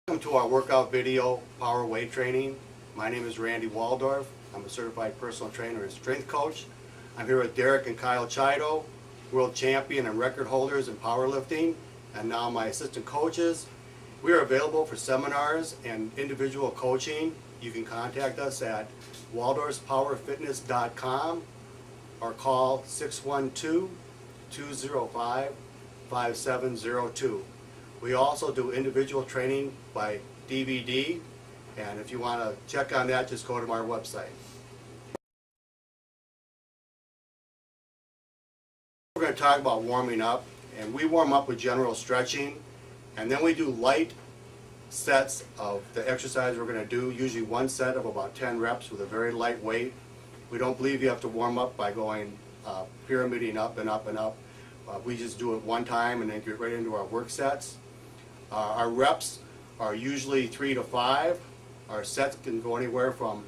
Welcome to our workout video, Power Weight Training. My name is Randy Waldorf. I'm a certified personal trainer and strength coach. I'm here with Derek and Kyle Chido, world champion and record holders in powerlifting, and now my assistant coaches. We are available for seminars and individual coaching. You can contact us at waldorfspowerfitness.com or call 612-205-5702. We also do individual training by DVD, and if you want to check on that, just go to our website. We're going to talk about warming up, and we warm up with general stretching, and then we do light sets of the exercise we're going to do, usually one set of about 10 reps with a very light weight. We don't believe you have to warm up by going pyramiding up and up and up. We just do it one time and then get right into our work sets. Our reps are usually 3 to 5. Our sets can go anywhere from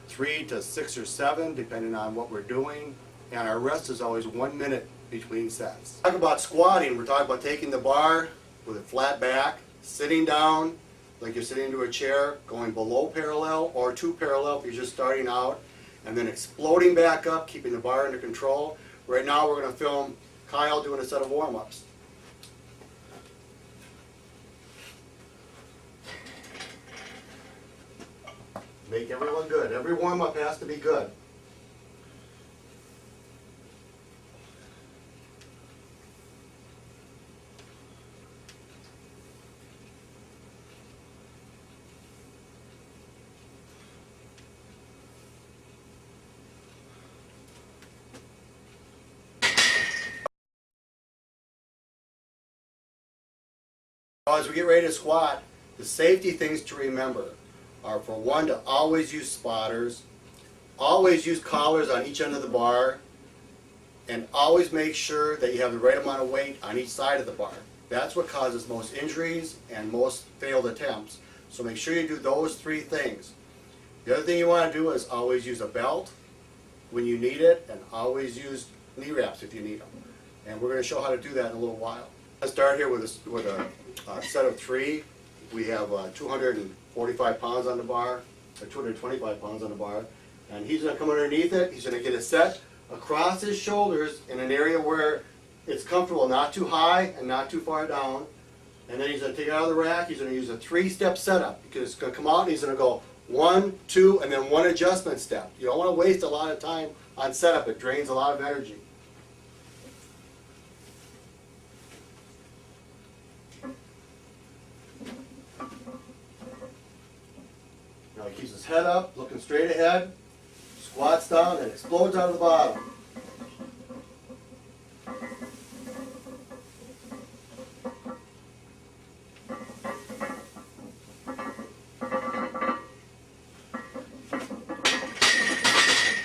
3 to 6 or 7 depending on what we're doing. And our rest is always 1 minute between sets. Talk about squatting. We're talking about taking the bar with a flat back, sitting down like you're sitting into a chair, going below parallel or to parallel if you're just starting out, and then exploding back up, keeping the bar under control. Right now we're going to film Kyle doing a set of warm-ups. Make everyone good. Every warm-up has to be good. As we get ready to squat, the safety things to remember are, for one, to always use spotters, always use collars on each end of the bar, and always make sure that you have the right amount of weight on each side of the bar. That's what causes most injuries and most failed attempts. So make sure you do those three things. The other thing you want to do is always use a belt when you need it, and always use knee wraps if you need them. And we're going to show how to do that in a little while. Let's start here with a set of 3. We have 245 pounds on the bar, or 225 pounds on the bar, and he's going to come underneath it. He's going to get it set across his shoulders in an area where it's comfortable, not too high and not too far down. And then he's going to take it out of the rack. He's going to use a 3-step setup, because it's going to come out and he's going to go 1, 2, and then 1 adjustment step. You don't want to waste a lot of time on setup. It drains a lot of energy. Now he keeps his head up, looking straight ahead, squats down, and explodes out of the bottom.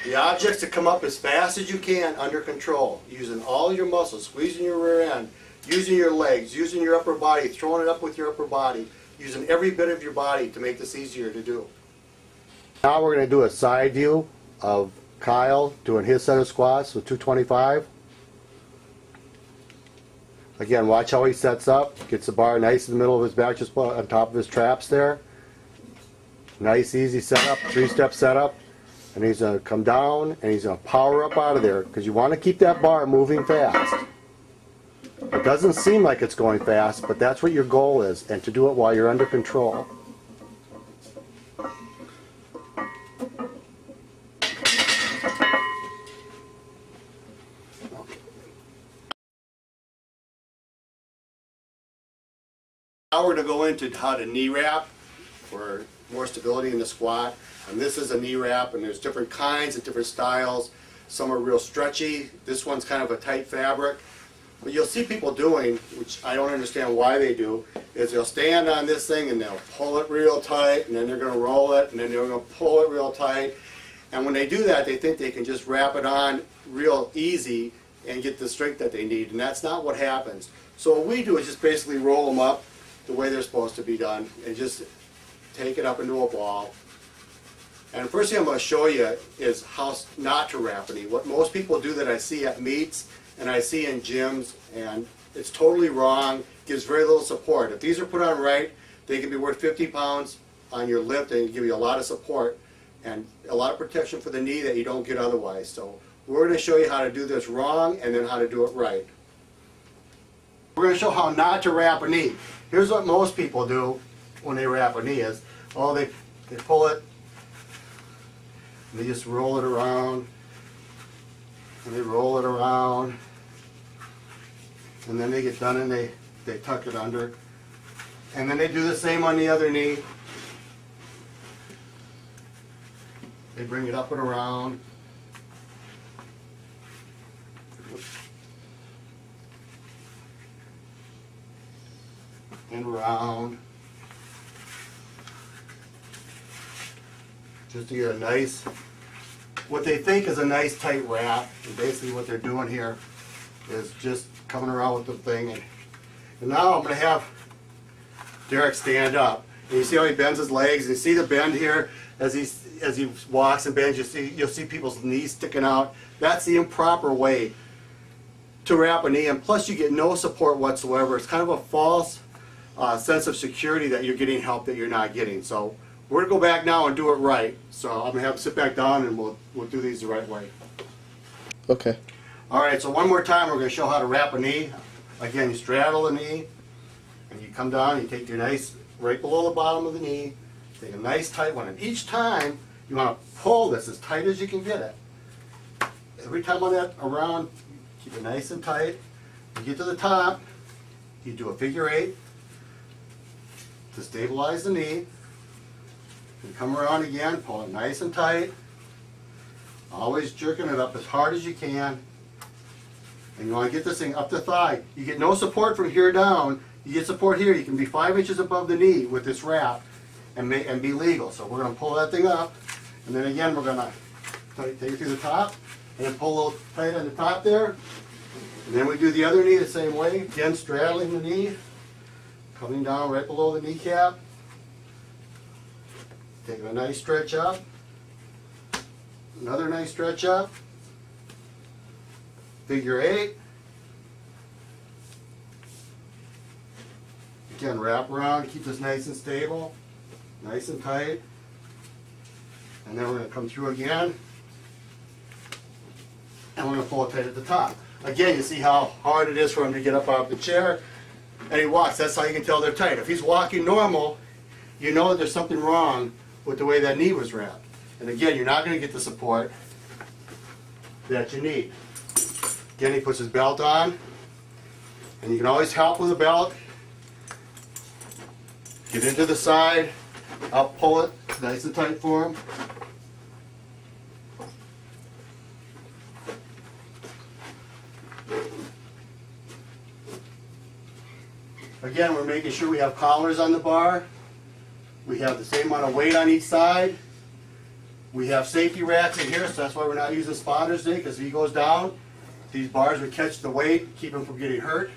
The object's to come up as fast as you can under control, using all your muscles, squeezing your rear end, using your legs, using your upper body, throwing it up with your upper body, using every bit of your body to make this easier to do. Now we're going to do a side view of Kyle doing his set of squats with 225. Again, watch how he sets up. Gets the bar nice in the middle of his back, just on top of his traps there. Nice, easy setup, 3-step setup. And he's going to come down and he's going to power up out of there, because you want to keep that bar moving fast. It doesn't seem like it's going fast, but that's what your goal is, and to do it while you're under control. Now we're going to go into how to knee wrap for more stability in the squat. And this is a knee wrap, and there's different kinds and different styles. Some are real stretchy. This one's kind of a tight fabric. What you'll see people doing, which I don't understand why they do, is they'll stand on this thing and they'll pull it real tight, and then they're going to roll it, and then they're going to pull it real tight. And when they do that, they think they can just wrap it on real easy and get the strength that they need, and that's not what happens. So what we do is just basically roll them up the way they're supposed to be done, and just take it up into a ball. And the first thing I'm going to show you is how not to wrap any. What most people do that I see at meets and I see in gyms, and it's totally wrong, gives very little support. If these are put on right, They can be worth 50 pounds on your lift and give you a lot of support and a lot of protection for the knee that you don't get otherwise. So we're going to show you how to do this wrong and then how to do it right. We're going to show how not to wrap a knee. Here's what most people do when they wrap a knee is, oh, they pull it, and they just roll it around, and they roll it around, and then they get done and they tuck it under. And then they do the same on the other knee. They bring it up and around. And around. Just to get a nice, what they think is a nice tight wrap. And basically what they're doing here is just coming around with the thing. And now I'm going to have Derek stand up. And you see how he bends his legs? You see the bend here as he walks and bends. You'll see people's knees sticking out. That's the improper way to wrap a knee. And plus you get no support whatsoever. It's kind of a false sense of security that you're getting help that you're not getting. So we're going to go back now and do it right. So I'm going to have him sit back down and we'll do these the right way. Okay. Alright, so one more time we're going to show how to wrap a knee. Again, you straddle the knee and you come down and you take your nice, right below the bottom of the knee, take a nice tight one. And each time you want to pull this as tight as you can get it. Every time on that around, keep it nice and tight. You get to the top, you do a figure 8 to stabilize the knee. You come around again, pull it nice and tight. Always jerking it up as hard as you can. And you want to get this thing up the thigh. You get no support from here down. You get support here. You can be 5 inches above the knee with this wrap and be legal. So we're going to pull that thing up. And then again, we're going to take it through the top. And then pull a little tight on the top there. And then we do the other knee the same way. Again, straddling the knee. Coming down right below the kneecap. Taking a nice stretch up. Another nice stretch up. Figure 8. Again, wrap around, keep this nice and stable, nice and tight. And then we're going to come through again. And we're going to pull it tight at the top. Again, you see how hard it is for him to get up out of the chair. And he walks. That's how you can tell they're tight. If he's walking normal, you know that there's something wrong with the way that knee was wrapped. And again, you're not going to get the support that you need. Again, he puts his belt on. And you can always help with a belt. Get into the side. I'll pull it nice and tight for him. Again, we're making sure we have collars on the bar. We have the same amount of weight on each side. We have safety racks in here, so that's why we're not using spotters today, because if he goes down, these bars would catch the weight, keep him from getting hurt.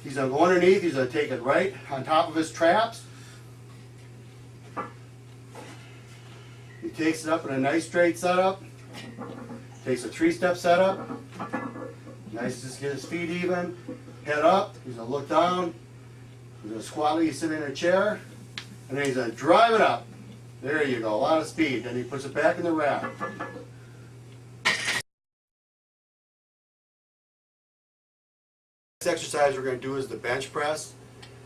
He's going to go underneath, he's going to take it right on top of his traps. He takes it up in a nice straight setup. Takes a 3-step setup. Nice, just get his feet even. Head up, he's going to look down. He's going to squat like he's sitting in a chair. And then he's going to drive it up. There you go, a lot of speed. Then he puts it back in the wrap. Next exercise we're going to do is the bench press.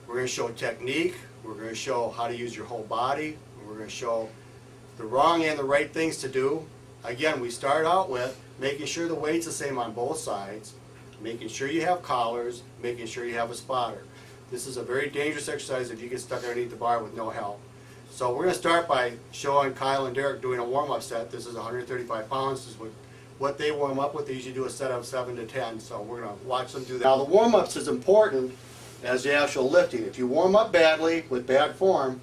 We're going to show technique. We're going to show how to use your whole body. We're going to show the wrong and the right things to do. Again, we start out with making sure the weight's the same on both sides, making sure you have collars, making sure you have a spotter. This is a very dangerous exercise if you get stuck underneath the bar with no help. So we're going to start by showing Kyle and Derek doing a warm-up set. This is 135 pounds. This is what they warm up with. They usually do a set of 7 to 10. So we're going to watch them do that. Now the warm-ups is important as the actual lifting. If you warm up badly with bad form,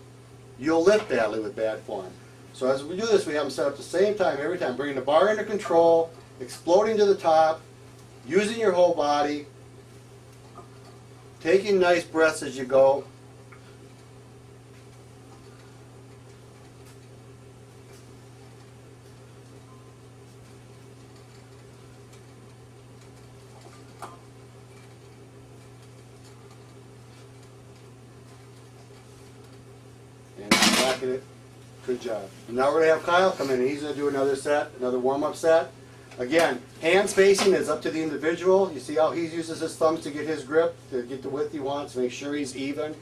you'll lift badly with bad form. So as we do this, we have them set up at the same time every time, bringing the bar under control, exploding to the top, using your whole body, taking nice breaths as you go. racking it. Good job. And now we're going to have Kyle come in and he's going to do another set, another warm-up set. Again, hand spacing is up to the individual. You see how he uses his thumbs to get his grip, to get the width he wants, make sure he's even.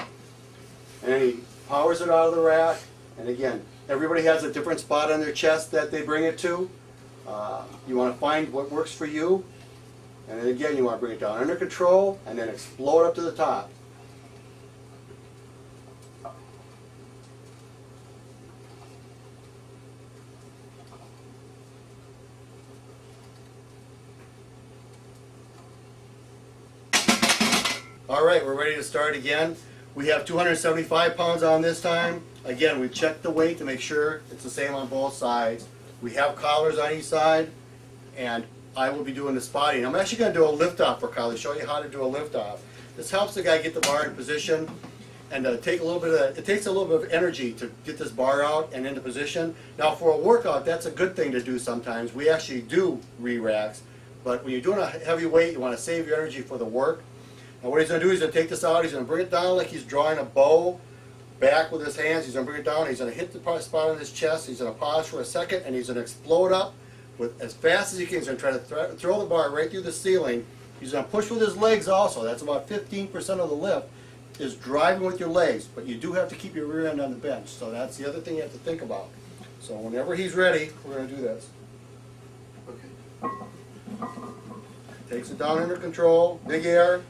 And then he powers it out of the rack. And again, everybody has a different spot on their chest that they bring it to. You want to find what works for you. And then again, you want to bring it down under control and then explode up to the top. Alright, we're ready to start again. We have 275 pounds on this time. Again, we checked the weight to make sure it's the same on both sides. We have collars on each side, and I will be doing the spotting. I'm actually going to do a lift off for Kyle to show you how to do a lift off. This helps the guy get the bar in position, and take a little bit of, it takes a little bit of energy to get this bar out and into position. Now for a workout, that's a good thing to do sometimes. We actually do re-racks, but when you're doing a heavy weight, you want to save your energy for the work. And what he's going to do, he's going to take this out, he's going to bring it down like he's drawing a bow back with his hands. He's going to bring it down, he's going to hit the spot on his chest, he's going to pause for a second, and he's going to explode up with as fast as he can. He's going to try to throw the bar right through the ceiling. He's going to push with his legs also. That's about 15% of the lift is driving with your legs, but you do have to keep your rear end on the bench. So that's the other thing you have to think about. So whenever he's ready, we're going to do this. Okay. Takes it down under control, big air.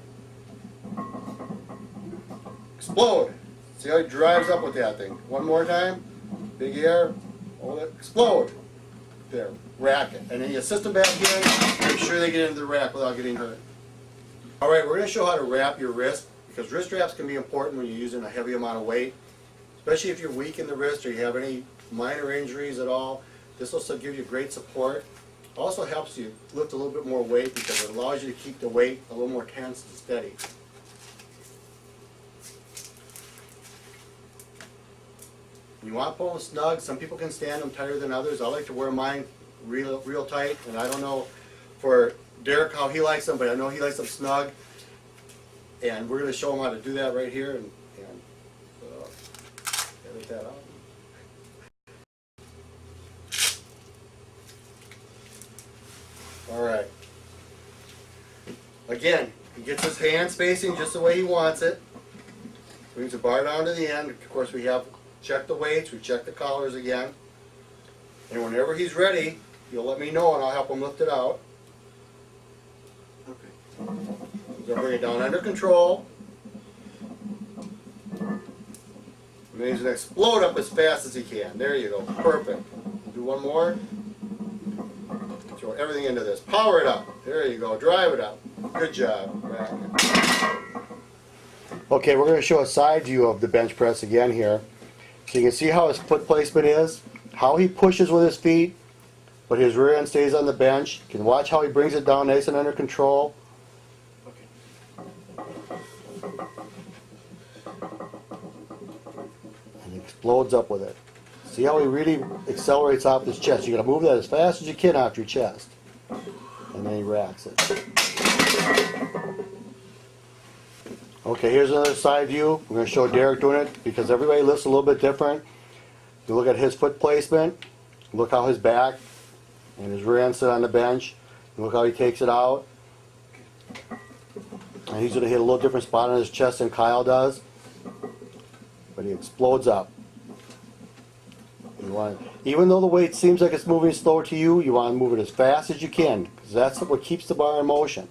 Explode. See how he drives up with that thing. One more time. Big air. Hold it. Explode. There. Rack it. And then you assist them back in. Make sure they get into the rack without getting hurt. Alright, we're going to show how to wrap your wrist, because wrist wraps can be important when you're using a heavy amount of weight. Especially if you're weak in the wrist or you have any minor injuries at all. This will give you great support. Also helps you lift a little bit more weight because it allows you to keep the weight a little more tense and steady. You want to pull them snug. Some people can stand them tighter than others. I like to wear mine real tight, and I don't know for Derek how he likes them, but I know he likes them snug. And we're going to show him how to do that right here, and edit that out. All right. Again, he gets his hand spacing just the way he wants it. Brings the bar down to the end. Of course, we have checked the weights, we checked the collars again. And whenever he's ready, you'll let me know and I'll help him lift it out. Okay. He's going to bring it down under control. And then he's going to explode up as fast as he can. There you go. Perfect. Do one more. Throw everything into this. Power it up. There you go. Drive it up. Good job. Okay, we're going to show a side view of the bench press again here. So you can see how his foot placement is, how he pushes with his feet, but his rear end stays on the bench. You can watch how he brings it down nice and under control. And he explodes up with it. See how he really accelerates off his chest. You're going to move that as fast as you can off your chest. And then he racks it. Okay, here's another side view. We're going to show Derek doing it because everybody lifts a little bit different. You look at his foot placement, look how his back and his rear end sit on the bench. Look how he takes it out. And he's going to hit a little different spot on his chest than Kyle does. But he explodes up. You want, even though the weight seems like it's moving slow to you, you want to move it as fast as you can because that's what keeps the bar in motion.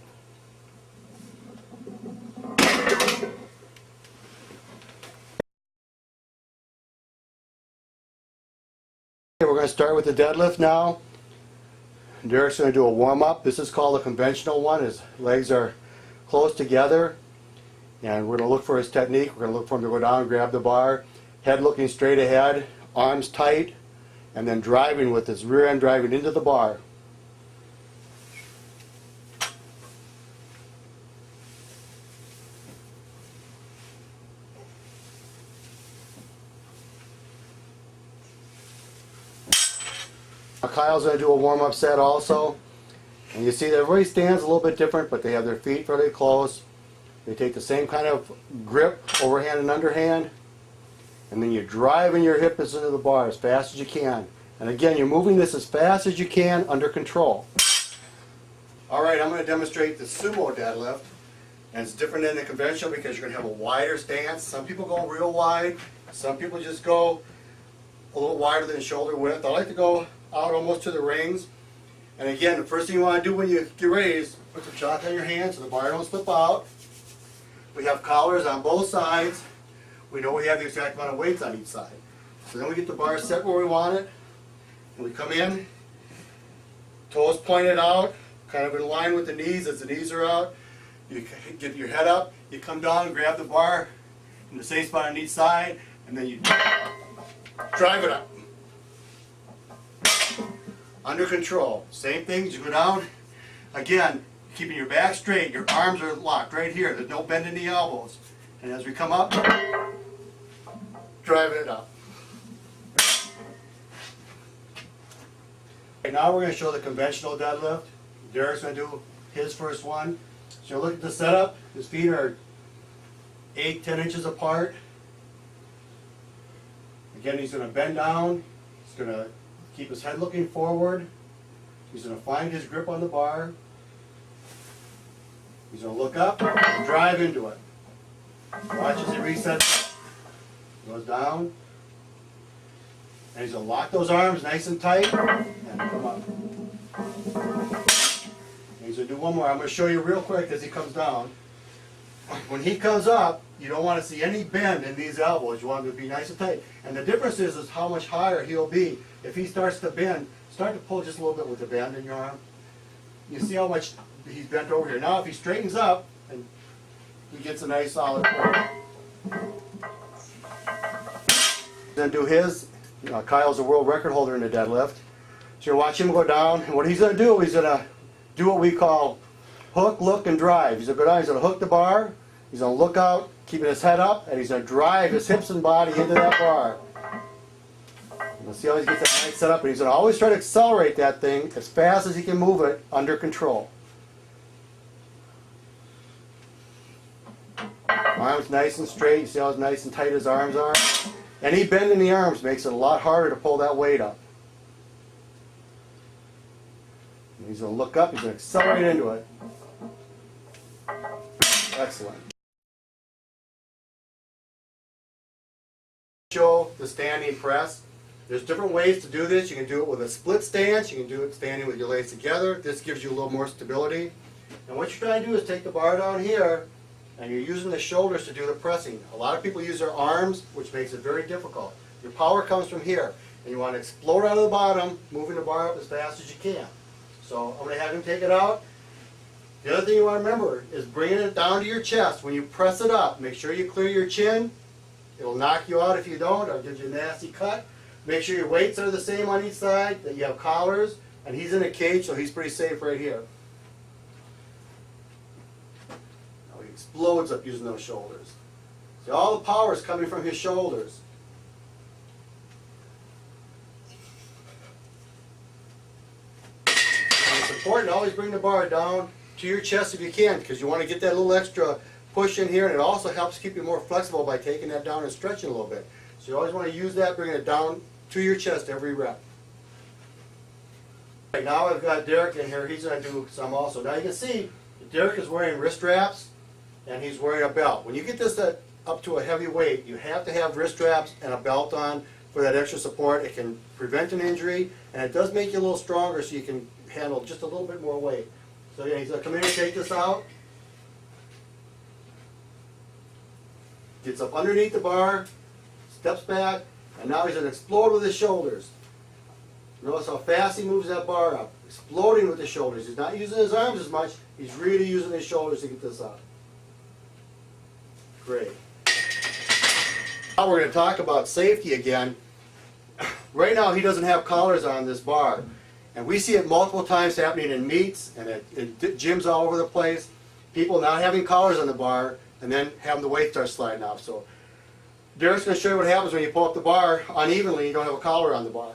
We're going to start with the deadlift now. Derek's going to do a warm-up. This is called a conventional one. His legs are close together. And we're going to look for his technique. We're going to look for him to go down and grab the bar. Head looking straight ahead, arms tight, and then driving with his rear end driving into the bar. Kyle's going to do a warm-up set also. And you see that everybody stands a little bit different, but they have their feet fairly close. They take the same kind of grip, overhand and underhand. and then you're driving your hips into the bar as fast as you can. And again, you're moving this as fast as you can under control. Alright, I'm going to demonstrate the sumo deadlift. And it's different than the conventional because you're going to have a wider stance. Some people go real wide. Some people just go a little wider than shoulder width. I like to go out almost to the rings. And again, the first thing you want to do when you get ready is put some chalk on your hands so the bar don't slip out. We have collars on both sides. We know we have the exact amount of weights on each side. So then we get the bar set where we want it. And we come in, toes pointed out, kind of in line with the knees as the knees are out. You get your head up, you come down, grab the bar in the same spot on each side, and then you drive it up. Under control. Same thing, you go down. Again, keeping your back straight, your arms are locked right here. There's no bend in the elbows. And as we come up, driving it up. Okay, now we're going to show the conventional deadlift. Derek's going to do his first one. So look at the setup. His feet are 8–10 inches apart. Again, he's going to bend down. He's going to keep his head looking forward. He's going to find his grip on the bar. He's going to look up and drive into it. Watch as he resets. Goes down. And he's going to lock those arms nice and tight and come up. He's going to do one more. I'm going to show you real quick as he comes down. When he comes up, you don't want to see any bend in these elbows. You want them to be nice and tight. And the difference is how much higher he'll be. If he starts to bend, start to pull just a little bit with the bend in your arm. You see how much he's bent over here. Now if he straightens up, and he gets a nice solid pull. Then do his. Kyle's a world record holder in the deadlift. So you watch him go down, and what he's going to do, he's going to do what we call hook, look, and drive. He's going to go down, he's going to hook the bar, he's going to look out, keeping his head up, and he's going to drive his hips and body into that bar. You'll see how he gets that nice set up, and he's going to always try to accelerate that thing as fast as he can move it under control. Arms nice and straight, you see how nice and tight his arms are? Any bend in the arms makes it a lot harder to pull that weight up. And he's going to look up, he's going to accelerate into it. Excellent. Show the standing press. There's different ways to do this. You can do it with a split stance, you can do it standing with your legs together. This gives you a little more stability. And what you're trying to do is take the bar down here, and you're using the shoulders to do the pressing. A lot of people use their arms, which makes it very difficult. Your power comes from here, and you want to explode out of the bottom, moving the bar up as fast as you can. So I'm going to have him take it out. The other thing you want to remember is bringing it down to your chest. When you press it up, make sure you clear your chin. It'll knock you out if you don't, or give you a nasty cut. Make sure your weights are the same on each side, that you have collars, and he's in a cage, so he's pretty safe right here. Explodes up using those shoulders. See, all the power is coming from his shoulders. And it's important to always bring the bar down to your chest if you can, because you want to get that little extra push in here, and it also helps keep you more flexible by taking that down and stretching a little bit. So you always want to use that, bringing it down to your chest every rep. Right now I've got Derek in here. He's going to do some also. Now you can see Derek is wearing wrist straps, and he's wearing a belt. When you get this up to a heavy weight, you have to have wrist straps and a belt on for that extra support. It can prevent an injury, and it does make you a little stronger so you can handle just a little bit more weight. So yeah, he's going to come in and take this out. Gets up underneath the bar, steps back, and now he's going to explode with his shoulders. Notice how fast he moves that bar up. Exploding with the shoulders. He's not using his arms as much, he's really using his shoulders to get this up. Great. Now we're going to talk about safety again. Right now he doesn't have collars on this bar. And we see it multiple times happening in meets and at gyms all over the place. People not having collars on the bar and then having the weight start sliding off. So Derek's going to show you what happens when you pull up the bar unevenly and you don't have a collar on the bar.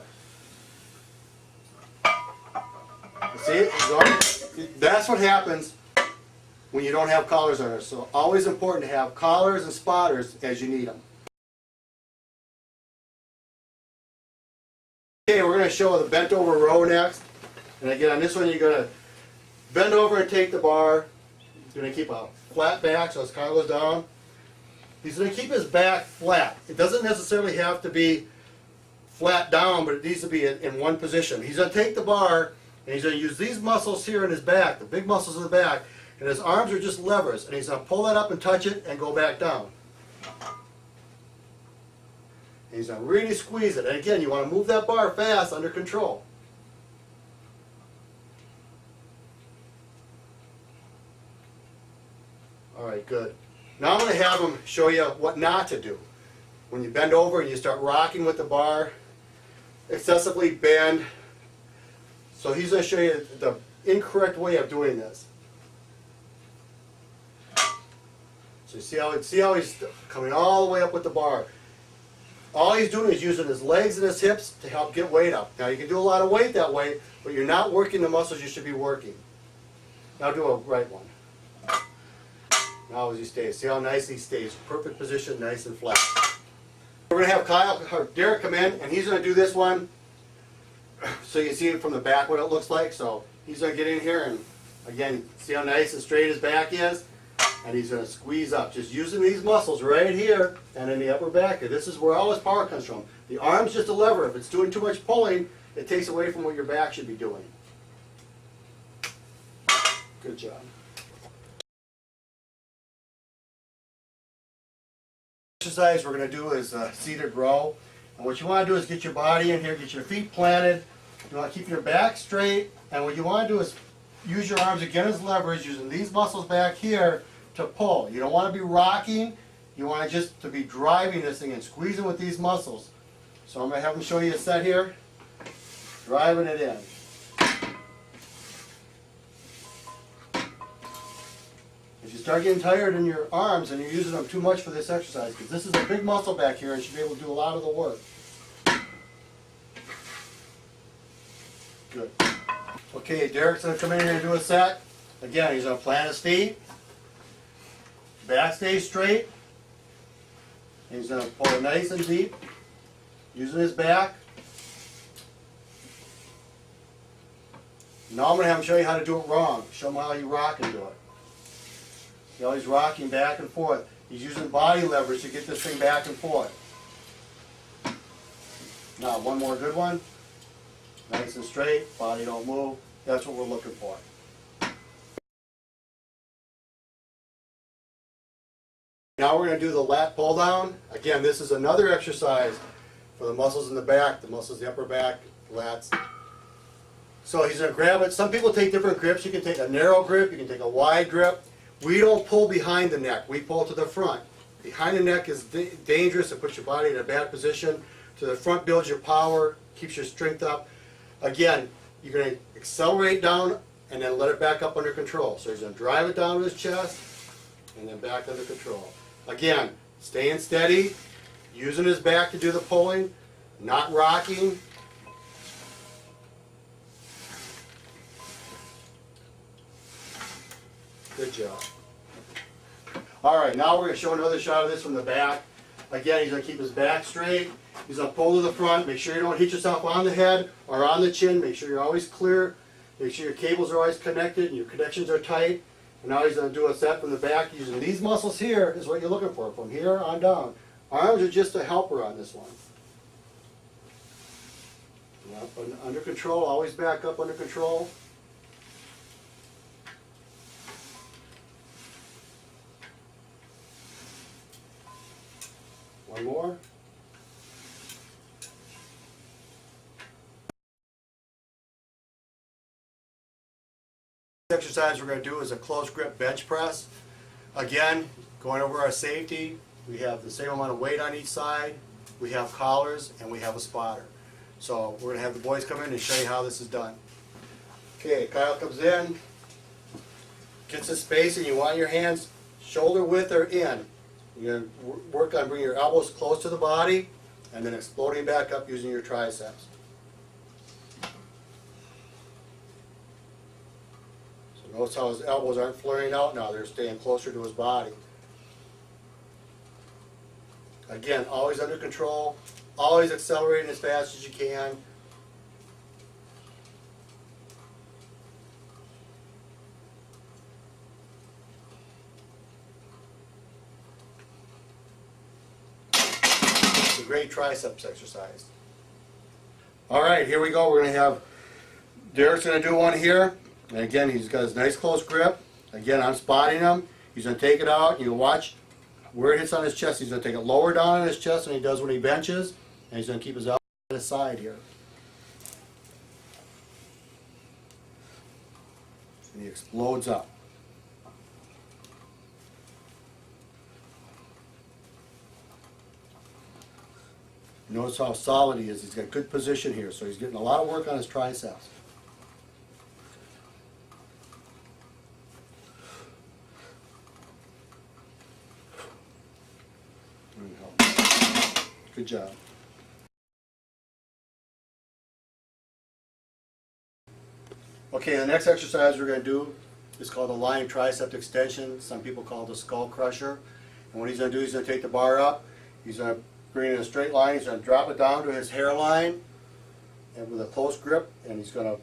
See it? That's what happens when you don't have collars on it. So always important to have collars and spotters as you need them. to show the bent over row next. And again, on this one, you're going to bend over and take the bar. You're going to keep a flat back so his collar goes down. He's going to keep his back flat. It doesn't necessarily have to be flat down, but it needs to be in one position. He's going to take the bar and he's going to use these muscles here in his back, the big muscles in the back, and his arms are just levers. And he's going to pull that up and touch it and go back down. And he's going to really squeeze it. And again, you want to move that bar fast, under control. Alright, good. Now I'm going to have him show you what not to do. When you bend over and you start rocking with the bar, excessively bend. So he's going to show you the incorrect way of doing this. So you see how he's coming all the way up with the bar. All he's doing is using his legs and his hips to help get weight up. Now you can do a lot of weight that way, but you're not working the muscles you should be working. Now do a right one. Now as he stays, see how nice he stays. Perfect position, nice and flat. We're going to have Derek come in, and he's going to do this one so you see it from the back what it looks like. So he's going to get in here and again, see how nice and straight his back is? And he's going to squeeze up, just using these muscles right here and in the upper back. This is where all his power comes from. The arm's just a lever. If it's doing too much pulling, it takes away from what your back should be doing. Good job. Exercise we're going to do is seated row. And what you want to do is get your body in here, get your feet planted. You want to keep your back straight. And what you want to do is use your arms again as levers, using these muscles back here to pull. You don't want to be rocking. You want to just to be driving this thing and squeezing with these muscles. So I'm going to have him show you a set here. Driving it in. If you start getting tired in your arms and you're using them too much for this exercise, because this is a big muscle back here and should be able to do a lot of the work. Good. Okay, Derek's going to come in here and do a set. Again, he's going to plant his feet. Back stays straight. He's going to pull it nice and deep, using his back. Now I'm going to have him show you how to do it wrong. Show him how you rock and do it. See how he's rocking back and forth. He's using body leverage to get this thing back and forth. Now, one more good one. Nice and straight, body don't move. That's what we're looking for. Now we're going to do the lat pull down. Again, this is another exercise for the muscles in the back, the muscles in the upper back, lats. So he's going to grab it. Some people take different grips. You can take a narrow grip, you can take a wide grip. We don't pull behind the neck, we pull to the front. Behind the neck is dangerous. It puts your body in a bad position. To the front builds your power, keeps your strength up. Again, you're going to accelerate down and then let it back up under control. So he's going to drive it down to his chest and then back under control. Again, staying steady, using his back to do the pulling, not rocking. Good job. Alright, now we're going to show another shot of this from the back. Again, he's going to keep his back straight. He's going to pull to the front. Make sure you don't hit yourself on the head or on the chin. Make sure you're always clear. Make sure your cables are always connected and your connections are tight. And now he's going to do a set from the back using these muscles here is what you're looking for, from here on down. Arms are just a helper on this one. Up under control, always back up under control. One more. The exercise we're going to do is a close grip bench press. Again, going over our safety, we have the same amount of weight on each side, we have collars, and we have a spotter. So we're going to have the boys come in and show you how this is done. Okay, Kyle comes in, gets his spacing. You want your hands shoulder width or in. You're going to work on bringing your elbows close to the body and then exploding back up using your triceps. So notice how his elbows aren't flaring out now, they're staying closer to his body. Again, always under control, always accelerating as fast as you can. a great triceps exercise. All right, here we go. We're going to have, Derek's going to do one here. And again, he's got his nice close grip. Again, I'm spotting him. He's going to take it out. You watch where it hits on his chest. He's going to take it lower down on his chest than he does when he benches. And he's going to keep his elbow to the side here. And he explodes up. Notice how solid he is. He's got good position here, so he's getting a lot of work on his triceps. Good job. Okay, the next exercise we're going to do is called the lying tricep extension. Some people call it the skull crusher. And what he's going to do, he's going to take the bar up. He's going to bring it in a straight line. He's going to drop it down to his hairline and with a close grip, and he's going to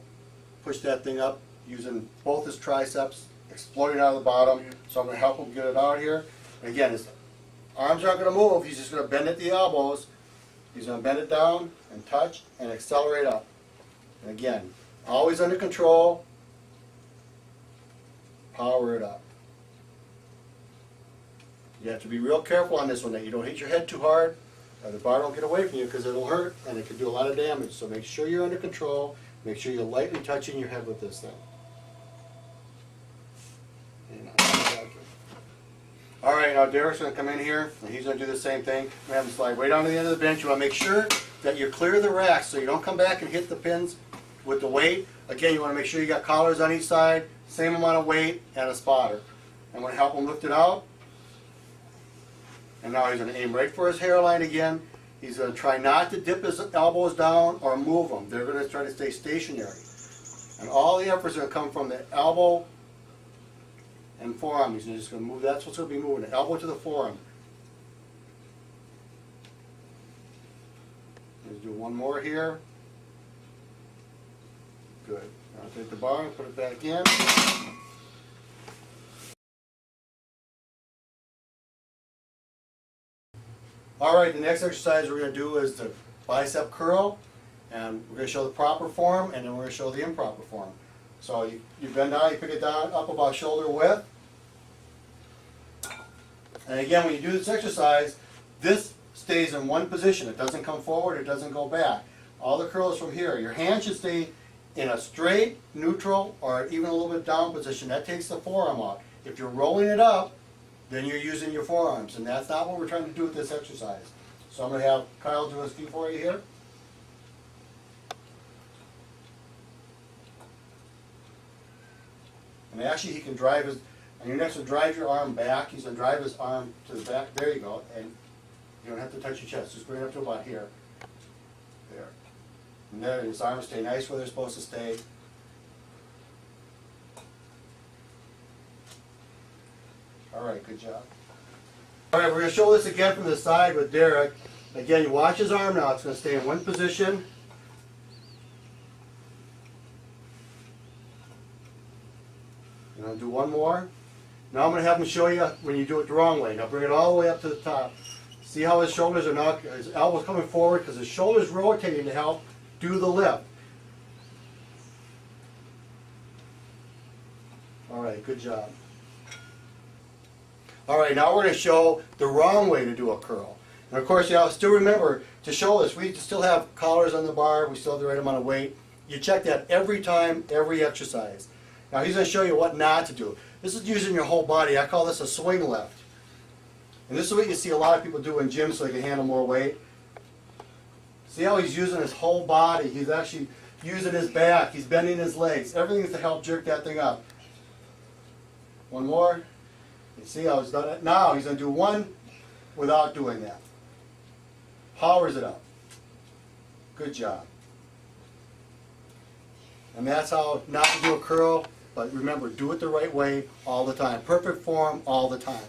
push that thing up using both his triceps, exploding out of the bottom. So I'm going to help him get it out here. And again, his arms aren't going to move. He's just going to bend at the elbows. He's going to bend it down and touch and accelerate up. And again, always under control. Power it up. You have to be real careful on this one that you don't hit your head too hard, or the bar don't get away from you because it'll hurt and it can do a lot of damage. So make sure you're under control. Make sure you're lightly touching your head with this thing. All right, now Derek's going to come in here and he's going to do the same thing. We have him slide way down to the end of the bench. You want to make sure that you're clear of the racks so you don't come back and hit the pins with the weight. Again, you want to make sure you got collars on each side, same amount of weight, and a spotter. I'm going to help him lift it out. And now he's going to aim right for his hairline again. He's going to try not to dip his elbows down or move them. They're going to try to stay stationary. And all the efforts are going to come from the elbow and forearm. He's just going to move. That's what's going to be moving, the elbow to the forearm. Let's do one more here. Good. Now take the bar and put it back in. Alright, the next exercise we're going to do is the bicep curl. And we're going to show the proper form and then we're going to show the improper form. So you bend down, you pick it down up about shoulder width. And again, when you do this exercise, this stays in one position. It doesn't come forward, it doesn't go back. All the curl is from here. Your hand should stay in a straight, neutral, or even a little bit down position. That takes the forearm out. If you're rolling it up, then you're using your forearms, and that's not what we're trying to do with this exercise. So I'm going to have Kyle do a few for you here. And actually he can drive his, and your next will drive your arm back. He's going to drive his arm to the back. There you go. And you don't have to touch your chest. Just bring it up to about here. There. And there, his arms stay nice where they're supposed to stay. Alright, good job. Alright, we're going to show this again from the side with Derek. Again, you watch his arm now. It's going to stay in one position. And I'll do one more. Now I'm going to have him show you when you do it the wrong way. Now bring it all the way up to the top. See how his shoulders are now, his elbows coming forward because his shoulders rotating to help do the lift. Alright, good job. Alright, now we're going to show the wrong way to do a curl. And of course, you know, still remember, to show this, we still have collars on the bar, we still have the right amount of weight. You check that every time, every exercise. Now he's going to show you what not to do. This is using your whole body. I call this a swing lift. And this is what you see a lot of people do in gyms so they can handle more weight. See how he's using his whole body. He's actually using his back. He's bending his legs. Everything is to help jerk that thing up. One more. You see how he's done it? Now he's going to do one without doing that. Powers it up. Good job. And that's how not to do a curl, but remember, do it the right way all the time. Perfect form all the time.